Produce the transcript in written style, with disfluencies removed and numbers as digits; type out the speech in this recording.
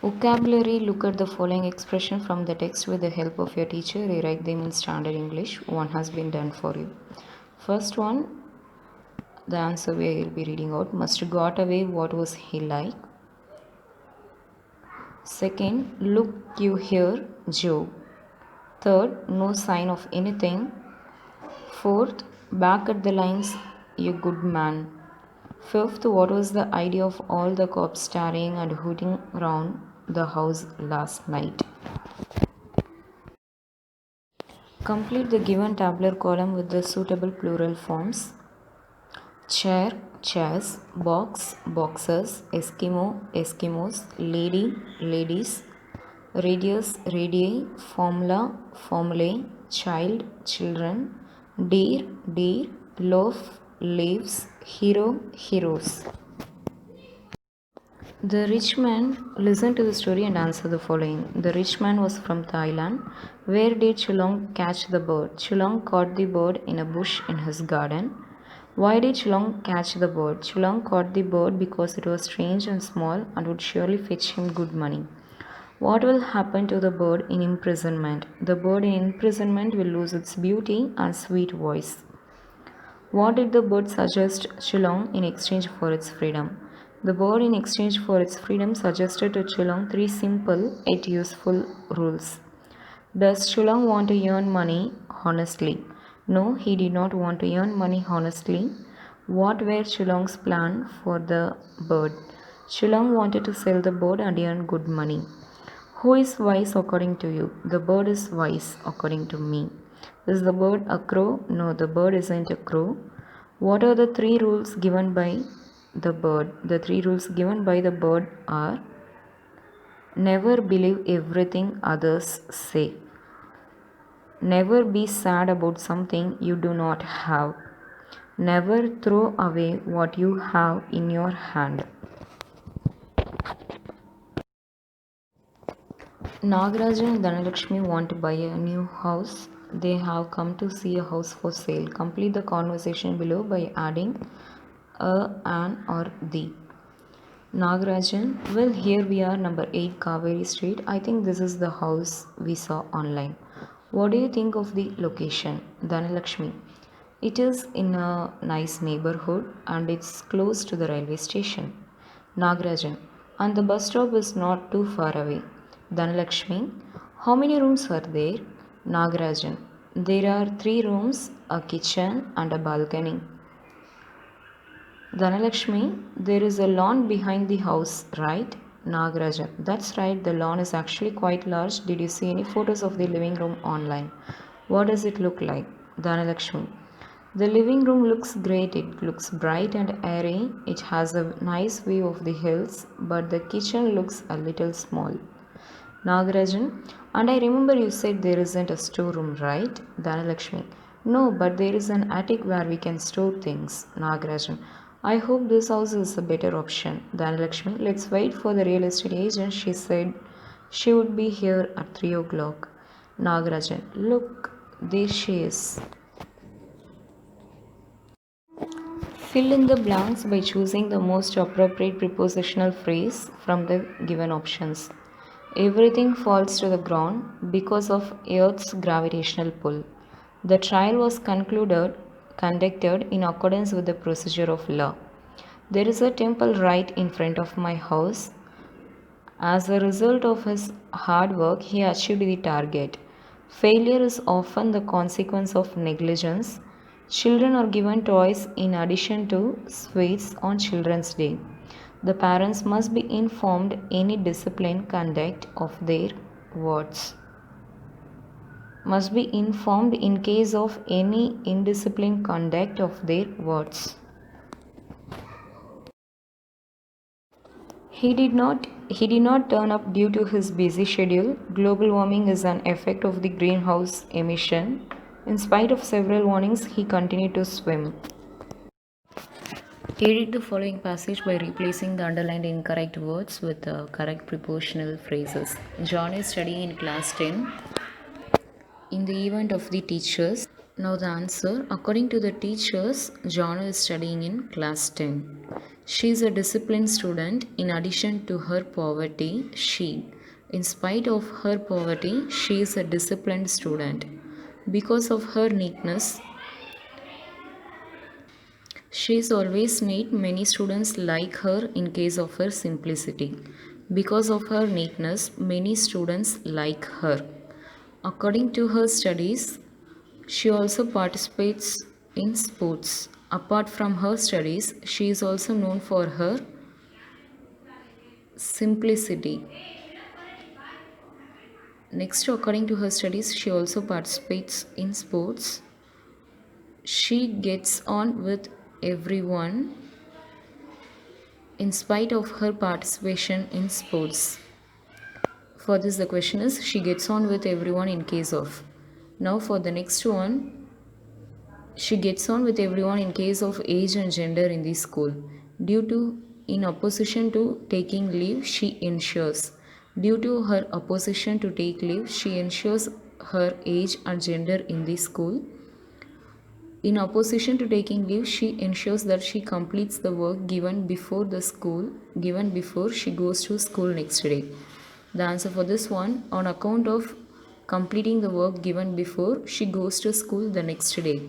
Vocabulary. Look at the following expression from the text with the help of your teacher. Rewrite them in standard English. One has been done for you. First one, the answer we will be reading out. Must got away. What was he like? Second, look you here, Joe. Third, no sign of anything. Fourth, back at the lines, you good man. Fifth, what was the idea of all the cops staring and hooting around the house last night? Complete the given tabular column with the suitable plural forms. Chair, chairs, box, boxers, Eskimo, Eskimos, lady, ladies, radius, radii, formula, formulae, child, children, deer, deer, loaf, leaves, hero, heroes. The rich man listened to the story and answered the following. The rich man was from Thailand. Where did Chulong catch the bird? Chulong caught the bird in a bush in his garden. Why did Chulong catch the bird? Chulong caught the bird because it was strange and small and would surely fetch him good money. What will happen to the bird in imprisonment? The bird in imprisonment will lose its beauty and sweet voice. What did the bird suggest Chulong in exchange for its freedom? The bird, in exchange for its freedom, suggested to Chulong three simple yet useful rules. Does Chulong want to earn money honestly? No, he did not want to earn money honestly. What were Chulong's plan for the bird? Chulong wanted to sell the bird and earn good money. Who is wise according to you? The bird is wise according to me. Is the bird a crow? No, the bird isn't a crow. What are the three rules given by the bird? The three rules given by the bird are: never believe everything others say. Never be sad about something you do not have. Never throw away what you have in your hand. Nagarajan and Dhanalakshmi want to buy a new house. They have come to see a house for sale. Complete the conversation below by adding a, an, or the. Nagarajan, well, here we are, number 8 Kaveri Street. I think this is the house we saw online. What do you think of the location? Dhanalakshmi, it is in a nice neighborhood and it's close to the railway station. Nagarajan, and the bus stop is not too far away. Dhanalakshmi, how many rooms are there? Nagarajan, there are 3 rooms, a kitchen and a balcony. Dhanalakshmi, there is a lawn behind the house, right? Nagarajan, that's right, the lawn is actually quite large. Did you see any photos of the living room online? What does it look like? Dhanalakshmi, the living room looks great. It looks bright and airy. It has a nice view of the hills, but the kitchen looks a little small. Nagarajan, and I remember you said there isn't a storeroom, right? Dhanalakshmi, no, but there is an attic where we can store things. Nagarajan, I hope this house is a better option. Dhanalakshmi, let's wait for the real estate agent. She said she would be here at 3 o'clock. Nagarajan, look, there she is. Fill in the blanks by choosing the most appropriate prepositional phrase from the given options. Everything falls to the ground because of Earth's gravitational pull. The trial was conducted in accordance with the procedure of law. There is a temple right in front of my house. As a result of his hard work, he achieved the target. Failure is often the consequence of negligence. Children are given toys in addition to sweets on Children's Day. The parents must be informed any disciplined conduct of their words. Must be informed in case of any indisciplined conduct of their words. He did not turn up due to his busy schedule. Global warming is an effect of the greenhouse emission. In spite of several warnings, he continued to swim. Edit the following passage by replacing the underlined incorrect words with the correct prepositional phrases. John is studying in class 10 in the event of the teachers. Now the answer, according to the teachers, John is studying in class 10. She is a disciplined student. In addition to her poverty, in spite of her poverty, she is a disciplined student. Because of her neatness, she is always neat. Many students like her in case of her simplicity. Because of her neatness, many students like her. According to her studies, she also participates in sports. Apart from her studies, she is also known for her simplicity. Next, according to her studies, she also participates in sports. She gets on with everyone in spite of her participation in sports. For this, the question is she gets on with everyone in case of. Now, for the next one, she gets on with everyone in case of age and gender in the school. Due to, in opposition to taking leave, she ensures. Due to her opposition to take leave, she ensures her age and gender in the school. In opposition to taking leave, she ensures that she completes the work given before she goes to school next day. The answer for this one, on account of completing the work given before she goes to school the next day.